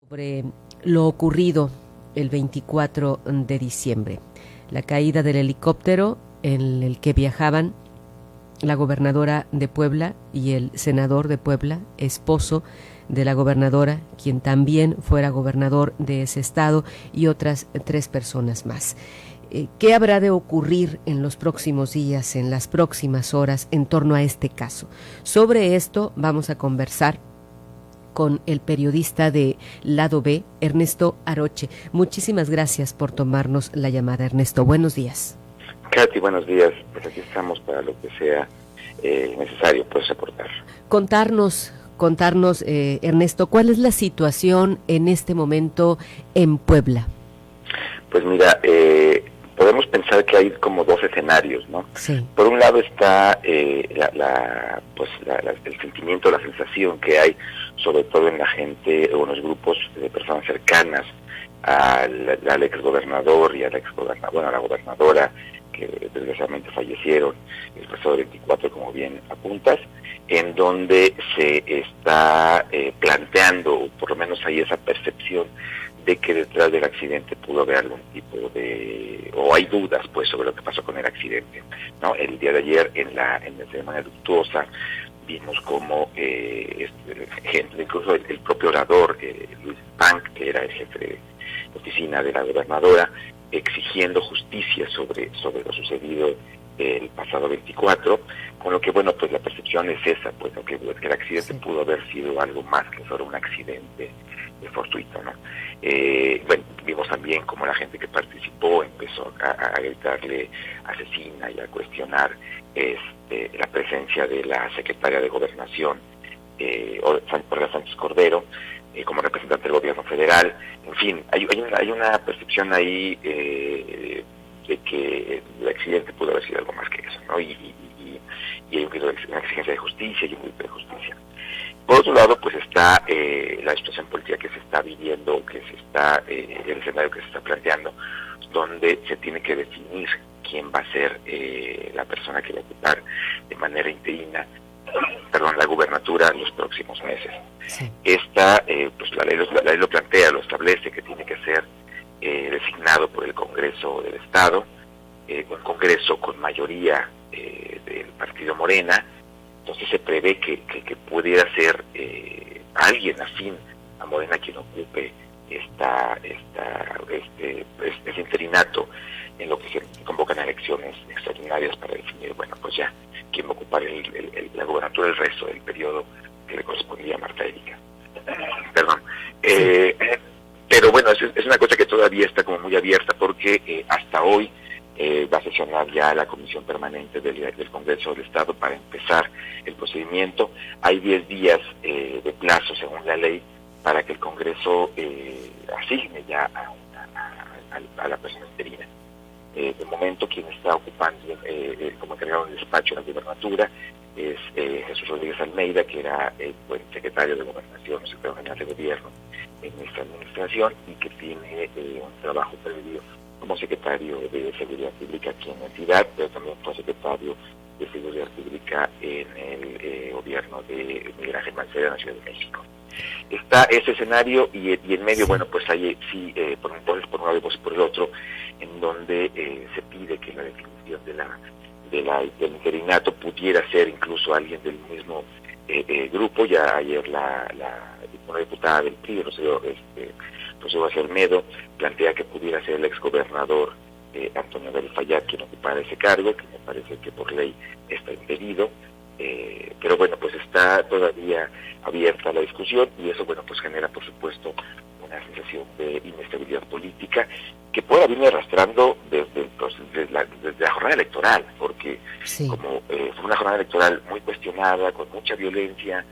Sobre lo ocurrido el 24 de diciembre, la caída del helicóptero en el que viajaban la gobernadora de Puebla y el senador de Puebla, esposo de la gobernadora, quien también fuera gobernador de ese estado, y otras 3 personas más. ¿Qué habrá de ocurrir en los próximos días, en las próximas horas, en torno a este caso? Sobre esto vamos a conversar con el periodista de Lado B, Ernesto Aroche. Muchísimas gracias por tomarnos la llamada, Ernesto. Buenos días. Katy, buenos días. Pues aquí estamos para lo que sea necesario, pues, aportar. Contarnos, Ernesto, ¿cuál es la situación en este momento en Puebla? Pues mira, podemos pensar que hay como 2 escenarios, ¿no? Sí. Por un lado está el sentimiento, la sensación que hay, sobre todo en la gente o en los grupos de personas cercanas al exgobernador y a la gobernadora, que desgraciadamente fallecieron el pasado 24, como bien apuntas, en donde se está planteando, o por lo menos hay esa percepción de que detrás del accidente pudo haber algún tipo de, o hay dudas pues sobre lo que pasó con el accidente, ¿no? El día de ayer en la ceremonia luctuosa vimos como incluso el propio orador, Luis Pank, que era el jefe de oficina de la gobernadora, exigiendo justicia sobre lo sucedido el pasado 24, con lo que, bueno, pues la percepción es esa, pues, que el accidente pudo haber sido algo más que solo un accidente fortuito, ¿no? Bueno, vimos también como la gente que participó empezó a gritarle asesina y a cuestionar la presencia de la secretaria de Gobernación, Olga Sánchez Cordero, como representante del gobierno federal. En fin, hay una percepción ahí de que el accidente pudo haber sido algo más que eso, ¿no? Y hay una exigencia de justicia y un grito de justicia. Por otro lado, pues está la situación política que se está viviendo, el escenario que se está planteando, donde se tiene que definir quién va a ser la persona que va a ocupar de manera interina la gubernatura en los próximos meses. Sí. Pues la ley lo plantea, lo establece, que tiene que ser designado por el Congreso del Estado, un Congreso con mayoría del partido Morena. Entonces se prevé que pudiera ser alguien afín a Morena quien ocupe ese interinato, en lo que se convocan elecciones extraordinarias para definir, bueno, pues ya quién va a ocupar la gubernatura el resto del periodo que le correspondía a Marta Erika. Perdón. Pero bueno, es una cosa que todavía está como muy abierta, porque hasta hoy va a sesionar ya la Comisión Permanente del Congreso del Estado para empezar el procedimiento. Hay 10 días de plazo, según la ley, para que el Congreso asigne ya a la persona interina. De momento, quien está ocupando como encargado del despacho de la gubernatura es Jesús Rodríguez Almeida, que era el secretario de Gobernación, secretario general de Gobierno en esta administración, y que tiene un trabajo previo como secretario de Seguridad Pública aquí en la entidad, pero también fue secretario de Seguridad Pública en el gobierno de Miguel Ángel Mancera en la Ciudad de México. Está ese escenario y en medio, bueno, pues hay por un lado y por el otro, en donde se pide que la definición del interinato pudiera ser incluso alguien del mismo grupo. Ya ayer una diputada del PRI, José García Olmedo, plantea que pudiera ser el exgobernador Antonio del Fayad quien ocupara ese cargo, que me parece que por ley está impedido, pero bueno, pues está todavía abierta la discusión, y eso, bueno, pues genera, por supuesto, una sensación de inestabilidad política que puede venir arrastrando desde la jornada electoral, porque como fue una jornada electoral muy cuestionada, con mucha violencia,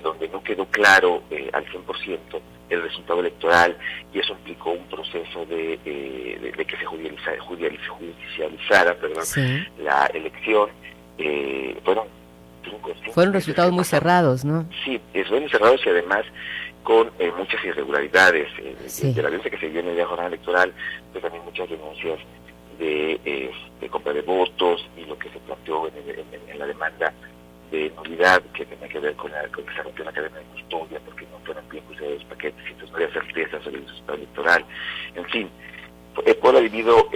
donde no quedó claro al 100% el resultado electoral, y eso implicó un proceso de que se judicializara la elección. Fueron resultados muy cerrados, ¿no? Sí, fueron cerrados, y además con muchas irregularidades de la violencia que se vivió en la jornada electoral, pero también muchas denuncias de compra de votos, y lo que se planteó en la demanda de nulidad que tenía que ver con que se rompió la cadena de custodia porque no fueron bien cruzados los paquetes, y entonces no había certeza sobre el resultado electoral. En fin, Puebla ha vivido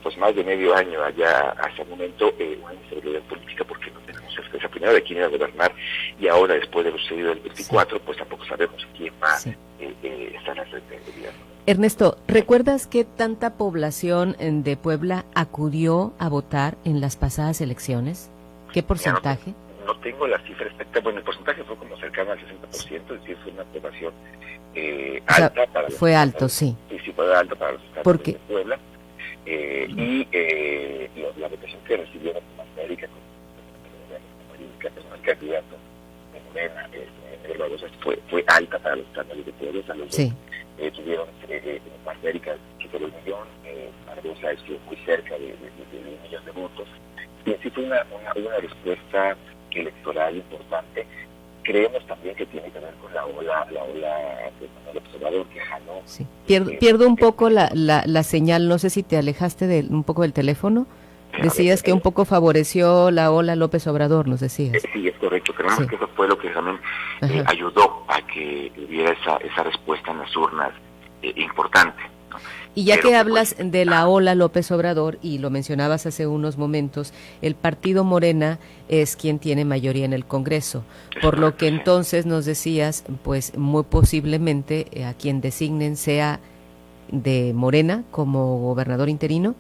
pues más de medio año allá hasta el momento una inestabilidad política porque no tenemos certeza primero de quién iba a gobernar, y ahora después de lo sucedido del 24 pues tampoco sabemos quién más está en la frente del gobierno. Ernesto, ¿recuerdas qué tanta población de Puebla acudió a votar en las pasadas elecciones? ¿Qué porcentaje? No tengo la cifra exacta. Bueno, el porcentaje fue como cercano al 60%, es decir, fue una aprobación alta para fue los alto, sí. Sí, fue alto para los estados de Puebla. La votación que recibieron en América con el candidato de Morena, Miguel Barbosa, fue alta para los estados de Puebla. Sí. Tuvieron en América superó 1 millón, Barbosa estuvo muy cerca de 1 millón de votos. Y así fue una respuesta electoral importante. Creemos también que tiene que ver con la ola del observador que jaló. Sí. Pierdo un poco la señal, no sé si te alejaste un poco del teléfono. Decías que un poco favoreció la ola López Obrador, nos decías. Sí, es correcto. Creemos que eso fue lo que también ayudó a que hubiera esa respuesta en las urnas importante. Y ya que hablas de la ola López Obrador, y lo mencionabas hace unos momentos, el partido Morena es quien tiene mayoría en el Congreso, por lo que entonces nos decías, pues muy posiblemente a quien designen sea de Morena como gobernador interino.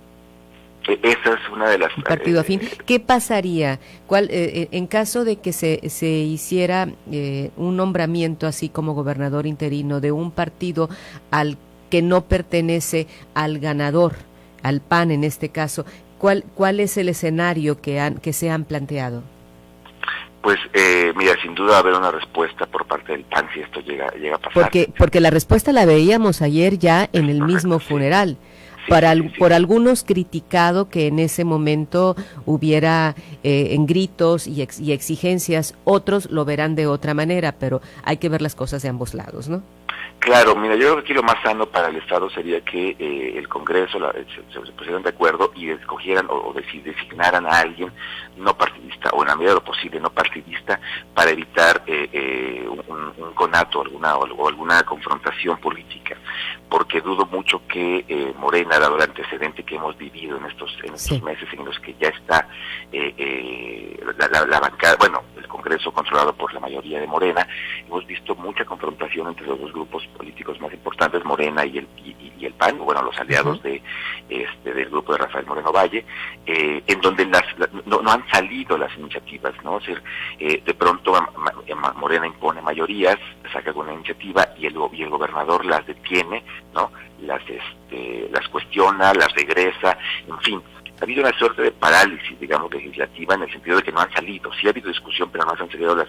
Esa es una de las... Partido afín. ¿Qué pasaría en caso de que se hiciera un nombramiento así como gobernador interino de un partido al que no pertenece al ganador, al PAN en este caso? ¿Cuál es el escenario que se han planteado? Pues mira, sin duda va a haber una respuesta por parte del PAN si esto llega a pasar. Porque la respuesta la veíamos ayer ya en el mismo funeral. Por algunos criticado que en ese momento hubiera en gritos y exigencias, otros lo verán de otra manera, pero hay que ver las cosas de ambos lados, ¿no? Claro, mira, yo creo que aquí lo más sano para el Estado sería que el Congreso se pusieran de acuerdo y escogieran o designaran a alguien no partidista, o en la medida de lo posible no partidista, para evitar un conato o alguna confrontación política, porque dudo mucho que Morena, dado el antecedente que hemos vivido en estos meses en los que ya está la bancada, bueno, el Congreso controlado por la mayoría de Morena, hemos visto mucha confrontación entre los dos grupos políticos más importantes, Morena y el PAN, bueno, los aliados del grupo de Rafael Moreno Valle, en donde no han salido las iniciativas, ¿no? Es decir, de pronto Morena impone mayorías, saca alguna iniciativa y el gobernador las detiene, ¿no? Las cuestiona, las regresa, en fin. Ha habido una suerte de parálisis, digamos, legislativa, en el sentido de que no han salido. Sí ha habido discusión, pero no han salido las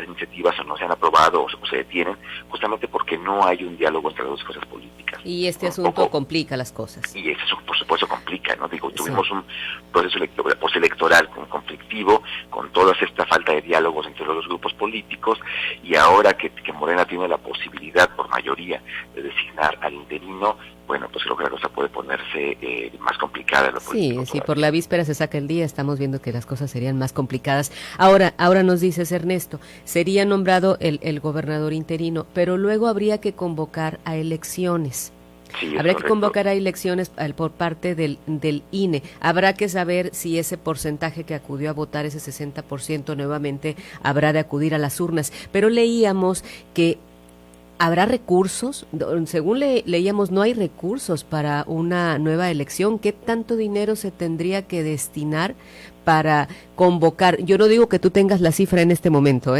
iniciativas, o no se han aprobado o se detienen, justamente porque no hay un diálogo entre las dos fuerzas políticas. Y este asunto complica las cosas. Y eso, por supuesto, complica, ¿no? Tuvimos un proceso postelectoral conflictivo, con toda esta falta de diálogos entre los dos grupos políticos, y ahora que Morena tiene la posibilidad, por mayoría, de designar al interino, bueno, pues creo que la cosa puede ponerse más complicada en lo político. Sí, por la víspera se saca el día, estamos viendo que las cosas serían más complicadas. Ahora nos dices, Ernesto, sería nombrado el gobernador interino, pero luego habría que convocar a elecciones. Sí, habrá que convocar a elecciones por parte del INE. Habrá que saber si ese porcentaje que acudió a votar, ese 60% nuevamente, habrá de acudir a las urnas. Pero leíamos que ¿habrá recursos? Según leíamos, no hay recursos para una nueva elección. ¿Qué tanto dinero se tendría que destinar para convocar? Yo no digo que tú tengas la cifra en este momento,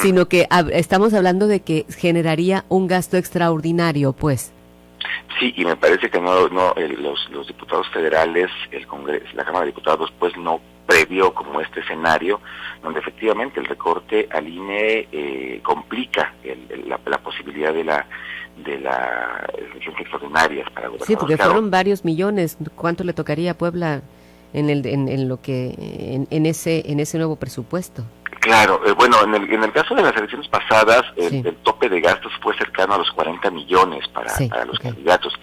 sino que estamos hablando de que generaría un gasto extraordinario, pues. Sí, y me parece que los diputados federales, el Congreso, la Cámara de Diputados, pues no previó como este escenario donde efectivamente el recorte al INE complica la posibilidad de las elecciones extraordinarias para gobernador. Sí, porque fueron varios millones. ¿Cuánto le tocaría a Puebla en ese nuevo presupuesto? Claro, bueno, en el caso de las elecciones pasadas, Sí. el tope de gastos fue cercano a los 40 millones Sí, para los ok. candidatos.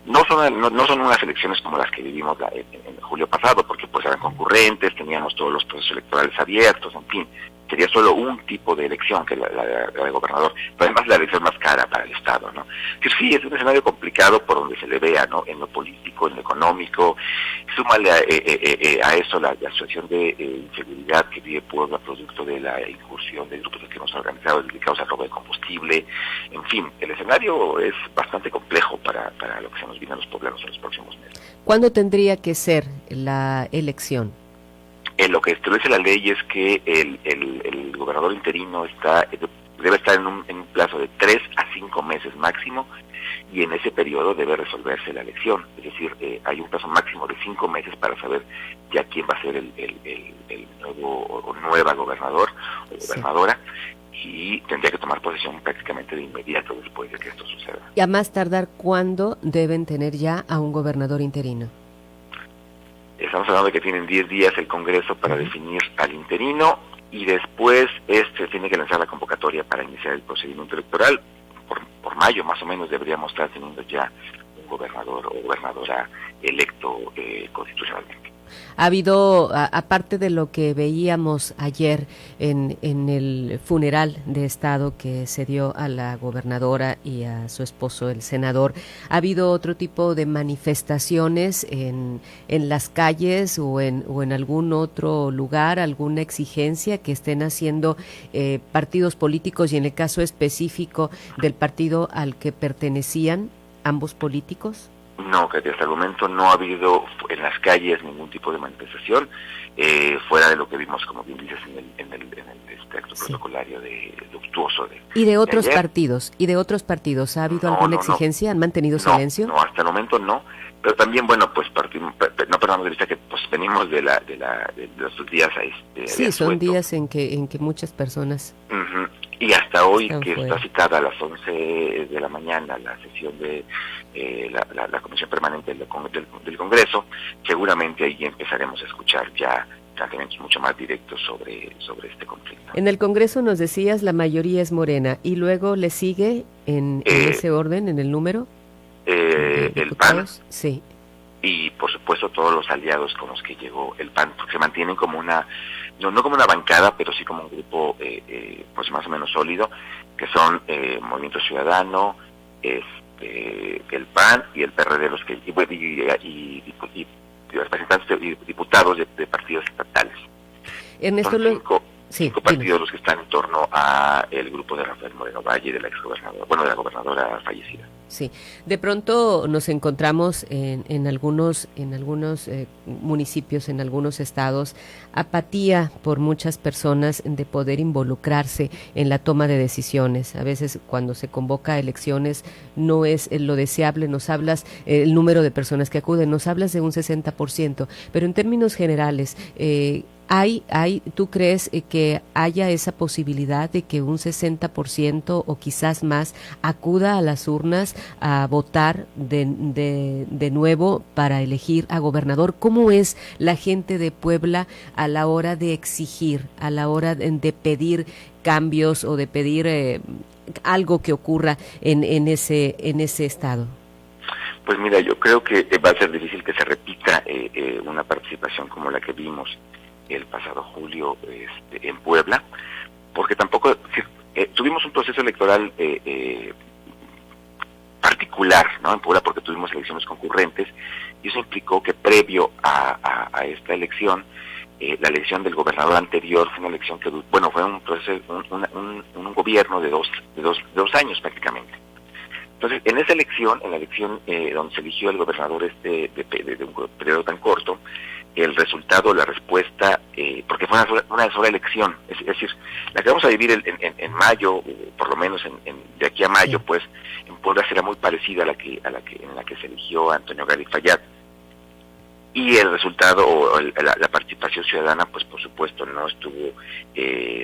No son unas elecciones como las que vivimos en julio pasado, porque pues eran concurrentes, teníamos todos los procesos electorales abiertos, en fin. Sería solo un tipo de elección, que la de gobernador, pero además la elección más cara para el Estado, ¿no? Que sí, es un escenario complicado por donde se le vea, ¿no? En lo político, en lo económico. Súmale a eso la situación de inseguridad que vive Puebla, producto de la incursión de grupos de crimen organizado dedicados al robo de combustible. En fin, el escenario es bastante complejo para lo que se nos viene a los poblanos en los próximos meses. ¿Cuándo tendría que ser la elección? Lo que establece la ley es que el gobernador interino debe estar en un plazo de 3 a 5 meses máximo, y en ese periodo debe resolverse la elección. Es decir, hay un plazo máximo de 5 meses para saber ya quién va a ser el nuevo o nueva gobernador o gobernadora, y tendría que tomar posesión prácticamente de inmediato después de que esto suceda. Y a más tardar, ¿cuándo deben tener ya a un gobernador interino? Estamos hablando de que tienen 10 días el Congreso para definir al interino, y después tiene que lanzar la convocatoria para iniciar el procedimiento electoral. Por mayo más o menos deberíamos estar teniendo ya un gobernador o gobernadora electo constitucionalmente. Ha habido, aparte de lo que veíamos ayer en el funeral de Estado que se dio a la gobernadora y a su esposo, el senador, ¿ha habido otro tipo de manifestaciones en las calles o en algún otro lugar, alguna exigencia que estén haciendo partidos políticos, y en el caso específico del partido al que pertenecían ambos políticos? No, que hasta el momento no ha habido en las calles ningún tipo de manifestación, fuera de lo que vimos, como bien dices, en el acto protocolario luctuoso ¿Y de otros ayer. partidos? ¿Ha habido alguna exigencia? ¿Han mantenido silencio? No, hasta el momento no, pero también, bueno, pues no perdamos de vista que pues venimos de los días Sí, son días en que muchas personas... Uh-huh. Y hasta hoy, que fuera. está citada a las 11 de la mañana la sesión de la Comisión Permanente del Congreso, seguramente ahí empezaremos a escuchar ya planteamientos mucho más directos sobre este conflicto. En el Congreso nos decías la mayoría es Morena, y luego le sigue en ese orden, en el número el PAN, sí, y por supuesto todos los aliados con los que llegó el PAN, porque se mantienen como no como una bancada, pero sí como un grupo pues más o menos sólido, que son Movimiento Ciudadano, el PAN y el PRD, los que y representantes y diputados de partidos estatales. Ernesto, son cinco partidos dime. los que están en torno a el grupo de Rafael Moreno Valle, de la exgobernadora, de la gobernadora fallecida. Sí, de pronto nos encontramos en algunos municipios, en algunos estados, apatía por muchas personas de poder involucrarse en la toma de decisiones. A veces cuando se convoca a elecciones no es lo deseable. Nos hablas el número de personas que acuden, nos hablas de un 60%, pero en términos generales, ¿tú crees que haya esa posibilidad de que un 60% o quizás más acuda a las urnas a votar de nuevo para elegir a gobernador? ¿Cómo es la gente de Puebla a la hora de exigir, a la hora de pedir cambios o de pedir algo que ocurra en ese estado? Pues mira, yo creo que va a ser difícil que se repita una participación como la que vimos el pasado julio en Puebla, porque tampoco tuvimos un proceso electoral particular, ¿no? En Puebla, porque tuvimos elecciones concurrentes, y eso implicó que previo a esta elección, la elección del gobernador anterior fue una elección que, bueno, fue un proceso, un gobierno de dos años prácticamente. Entonces, en esa elección, donde se eligió el gobernador de un periodo tan corto, el resultado, la respuesta, porque fue una sola elección, es decir, la que vamos a vivir en mayo, por lo menos de aquí a mayo, sí. Pues en Puebla será muy parecida a la que en la que se eligió a Antonio Gali Fayad, y el resultado o la participación ciudadana, pues por supuesto no estuvo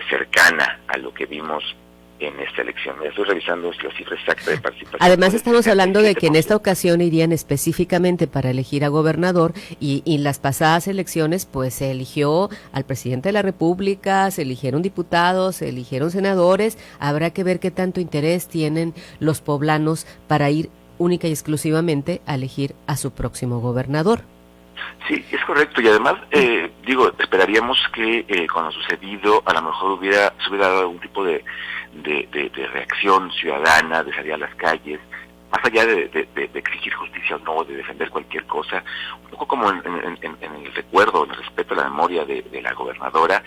cercana a lo que vimos en esta elección. Ya estoy revisando la cifra exacta de participación. Además estamos hablando de que en esta ocasión irían específicamente para elegir a gobernador y las pasadas elecciones pues se eligió al presidente de la República, se eligieron diputados, se eligieron senadores. Habrá que ver qué tanto interés tienen los poblanos para ir única y exclusivamente a elegir a su próximo gobernador. Sí, es correcto, y además, esperaríamos que con lo sucedido a lo mejor se hubiera dado algún tipo de reacción ciudadana, de salir a las calles, más allá de exigir justicia o no, de defender cualquier cosa, un poco como en el recuerdo, en el respeto a la memoria de la gobernadora,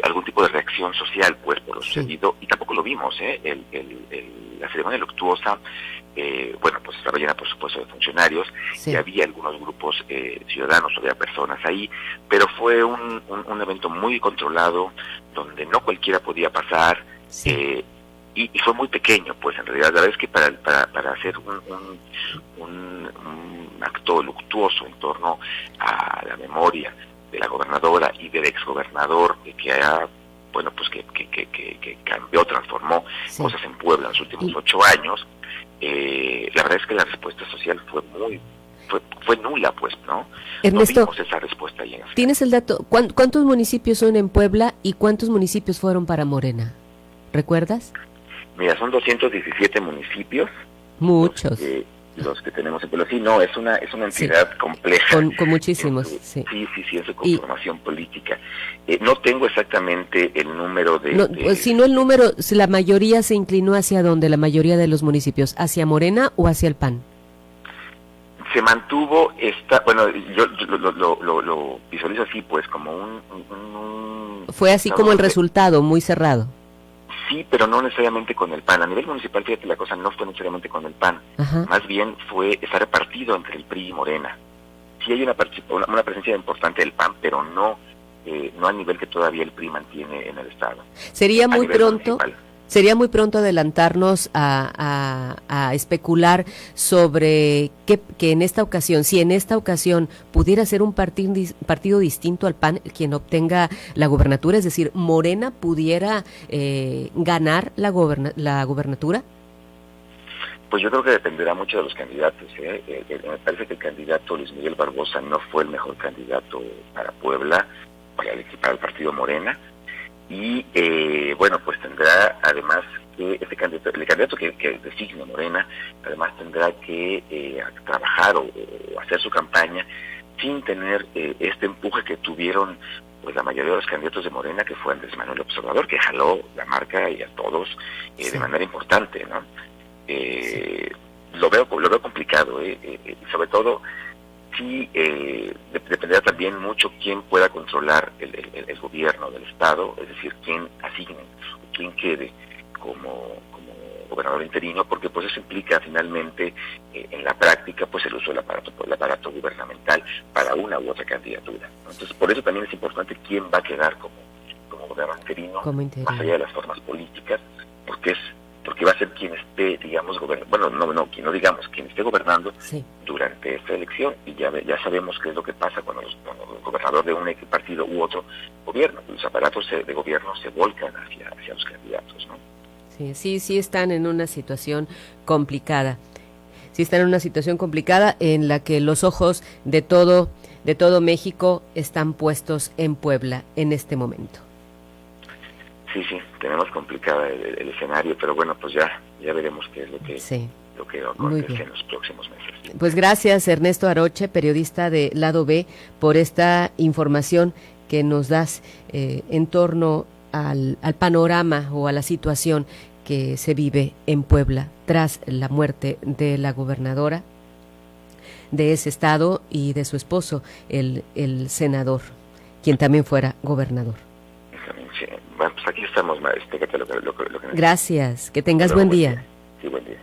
algún tipo de reacción social, pues, por lo sucedido, y tampoco lo vimos, la ceremonia luctuosa, pues estaba llena, por supuesto, de funcionarios, y había algunos grupos ciudadanos, había personas ahí, pero fue un evento muy controlado, donde no cualquiera podía pasar, y fue muy pequeño, pues en realidad. La verdad es que para hacer un acto luctuoso en torno a la memoria de la gobernadora y del exgobernador que cambió, transformó cosas en Puebla en los últimos 8 años, la verdad es que la respuesta social fue nula, pues, ¿no? Ernesto, no vimos esa respuesta ahí en la ¿tienes el dato? ¿Cuántos municipios son en Puebla y cuántos municipios fueron para Morena? ¿Recuerdas? Mira, son 217 municipios. Muchos. Los que tenemos en Puebla. Sí, no, es una entidad compleja. Con muchísimos, sí, en su conformación política. No tengo exactamente el número si no el número, si la mayoría se inclinó hacia dónde, la mayoría de los municipios, ¿hacia Morena o hacia el PAN? Se mantuvo yo lo visualizo así, pues, como un fue así como el resultado, muy cerrado. Sí, pero no necesariamente con el PAN. A nivel municipal, fíjate, la cosa no fue necesariamente con el PAN. Más bien está repartido entre el PRI y Morena. Sí hay una presencia importante del PAN, pero no al nivel que todavía el PRI mantiene en el Estado. Sería muy pronto adelantarnos a especular sobre que en esta ocasión, si en esta ocasión pudiera ser un partido distinto al PAN quien obtenga la gubernatura, es decir, Morena pudiera ganar la gubernatura. Pues yo creo que dependerá mucho de los candidatos. Me parece que el candidato Luis Miguel Barbosa no fue el mejor candidato para Puebla, para el partido Morena. Y pues tendrá además que el candidato que designe Morena, además tendrá que trabajar o hacer su campaña sin tener este empuje que tuvieron pues la mayoría de los candidatos de Morena, que fue Andrés Manuel López Obrador, que jaló la marca y a todos de manera importante, ¿no? Lo veo complicado, sobre todo sí dependerá también mucho quién pueda controlar el gobierno del Estado, es decir, quién asigne, quién quede como gobernador interino, porque pues eso implica finalmente en la práctica pues el uso del aparato gubernamental para una u otra candidatura, ¿no? Entonces por eso también es importante quién va a quedar como gobernador interino, más allá de las formas políticas, porque va a ser quien esté, digamos, quien esté gobernando durante esta elección, y ya sabemos qué es lo que pasa cuando el gobernador de un partido u otro gobierno. Los aparatos de gobierno se volcan hacia los candidatos, ¿no? Sí están en una situación complicada. Sí están en una situación complicada en la que los ojos de todo México están puestos en Puebla en este momento. Sí, tenemos complicada el escenario, pero bueno, pues ya veremos qué es lo que acontece en los próximos meses. Pues gracias, Ernesto Aroche, periodista de Lado B, por esta información que nos das en torno al panorama o a la situación que se vive en Puebla tras la muerte de la gobernadora de ese estado y de su esposo, el senador, quien también fuera gobernador. Bueno, pues aquí estamos, lo que Gracias, que tengas buen día. Sí, buen día.